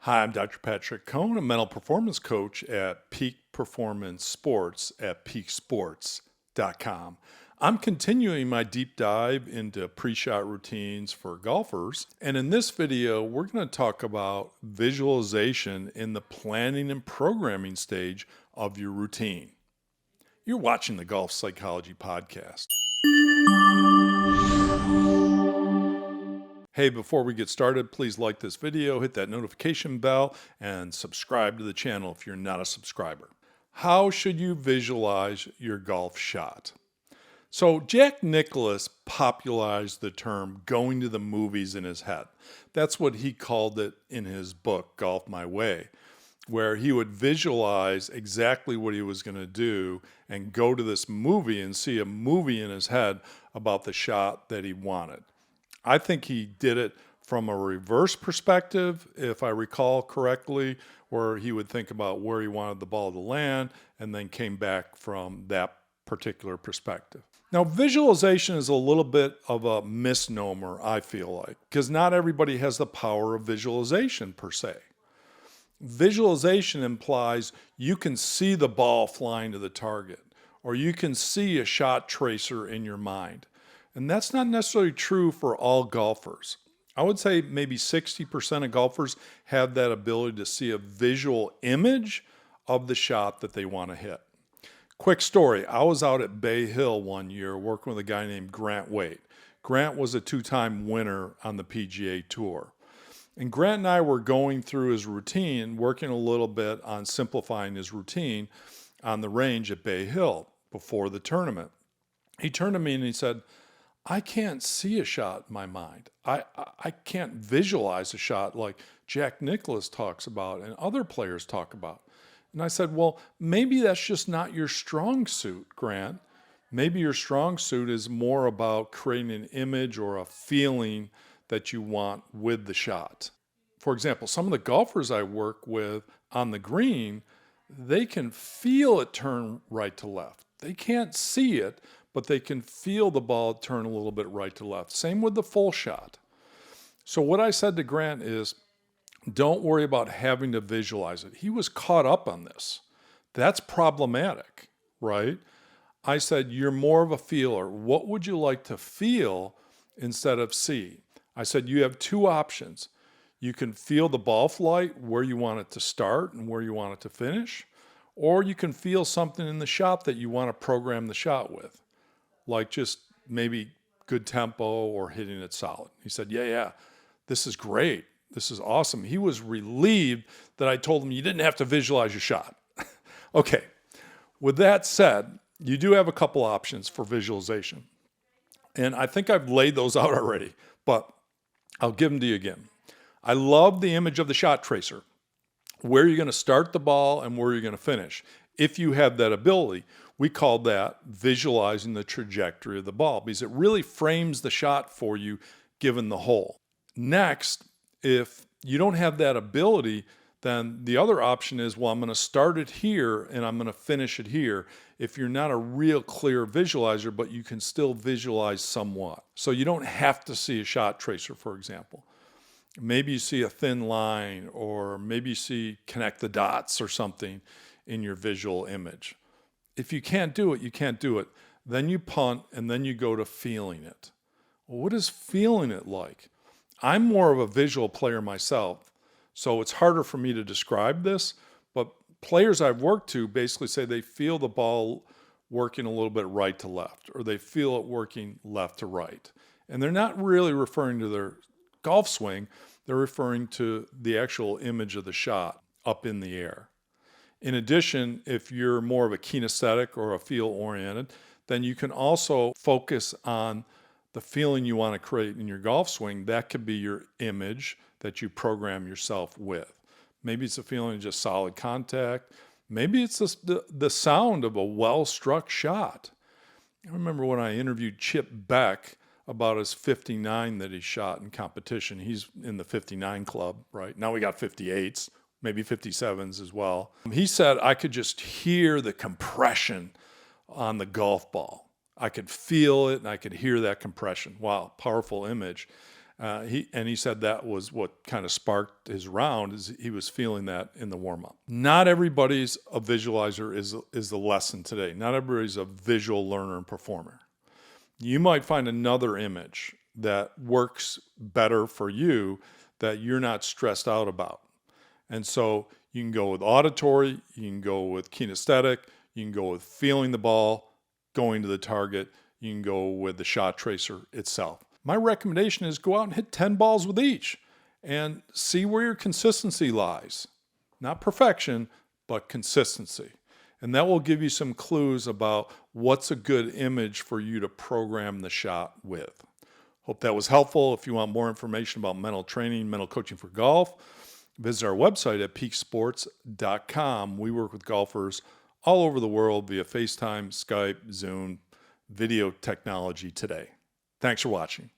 Hi, I'm Dr. Patrick Cohn, a mental performance coach at Peak Performance Sports at peaksports.com. I'm continuing my deep dive into pre-shot routines for golfers, and in this video, we're going to talk about visualization in the planning and programming stage of your routine. You're watching the Golf Psychology Podcast. Hey, before we get started, please like this video, hit that notification bell, and subscribe to the channel if you're not a subscriber. How should you visualize your golf shot? So Jack Nicklaus popularized the term going to the movies in his head. That's what he called it in his book, Golf My Way, where he would visualize exactly what he was going to do and go to this movie and see a movie in his head about the shot that he wanted. I think he did it from a reverse perspective, if I recall correctly, where he would think about where he wanted the ball to land and then came back from that particular perspective. Now, visualization is a little bit of a misnomer, I feel like, because not everybody has the power of visualization per se. Visualization implies you can see the ball flying to the target, or you can see a shot tracer in your mind. And that's not necessarily true for all golfers. I would say maybe 60% of golfers have that ability to see a visual image of the shot that they want to hit. Quick story, I was out at Bay Hill one year working with a guy named Grant Waite. Grant was a two-time winner on the PGA Tour. And Grant and I were going through his routine, working a little bit on simplifying his routine on the range at Bay Hill before the tournament. He turned to me and he said, I can't see a shot in my mind. I can't visualize a shot like Jack Nicklaus talks about and other players talk about. And I said, well, maybe that's just not your strong suit, Grant. Maybe your strong suit is more about creating an image or a feeling that you want with the shot. For example, some of the golfers I work with on the green, they can feel it turn right to left. They can't see it, but they can feel the ball turn a little bit right to left. Same with the full shot. So what I said to Grant is, don't worry about having to visualize it. He was caught up on this. That's problematic, right? I said, you're more of a feeler. What would you like to feel instead of see? I said, you have two options. You can feel the ball flight, where you want it to start and where you want it to finish, or you can feel something in the shot that you want to program the shot with, like just maybe good tempo or hitting it solid. He said, yeah, this is great. This is awesome. He was relieved that I told him you didn't have to visualize your shot. Okay, with that said, you do have a couple options for visualization. And I think I've laid those out already, but I'll give them to you again. I love the image of the shot tracer, where you're going to start the ball and where you're going to finish. If you have that ability, we call that visualizing the trajectory of the ball because it really frames the shot for you given the hole. Next, if you don't have that ability, then the other option is, well, I'm going to start it here and I'm going to finish it here. If you're not a real clear visualizer, but you can still visualize somewhat. So you don't have to see a shot tracer, for example. Maybe you see a thin line, or maybe you see connect the dots or something in your visual image. If you can't do it, you can't do it. Then you punt and then you go to feeling it. Well, what is feeling it like? I'm more of a visual player myself, so it's harder for me to describe this, but players I've worked to basically say they feel the ball working a little bit right to left, or they feel it working left to right. And they're not really referring to their golf swing, they're referring to the actual image of the shot up in the air. In addition, if you're more of a kinesthetic or a feel-oriented, then you can also focus on the feeling you want to create in your golf swing. That could be your image that you program yourself with. Maybe it's a feeling of just solid contact. Maybe it's the sound of a well-struck shot. I remember when I interviewed Chip Beck about his 59 that he shot in competition. He's in the 59 club, right? Now we got 58s, maybe 57s as well. He said, I could just hear the compression on the golf ball. I could feel it and I could hear that compression. Wow, powerful image. He said that was what kind of sparked his round, is he was feeling that in the warm-up. Not everybody's a visualizer is the lesson today. Not everybody's a visual learner and performer. You might find another image that works better for you that you're not stressed out about. And so you can go with auditory, you can go with kinesthetic, you can go with feeling the ball, going to the target, you can go with the shot tracer itself. My recommendation is go out and hit 10 balls with each and see where your consistency lies. Not perfection, but consistency. And that will give you some clues about what's a good image for you to program the shot with. Hope that was helpful. If you want more information about mental training, mental coaching for golf, visit our website at peaksports.com. We work with golfers all over the world via FaceTime, Skype, Zoom, video technology today. Thanks for watching.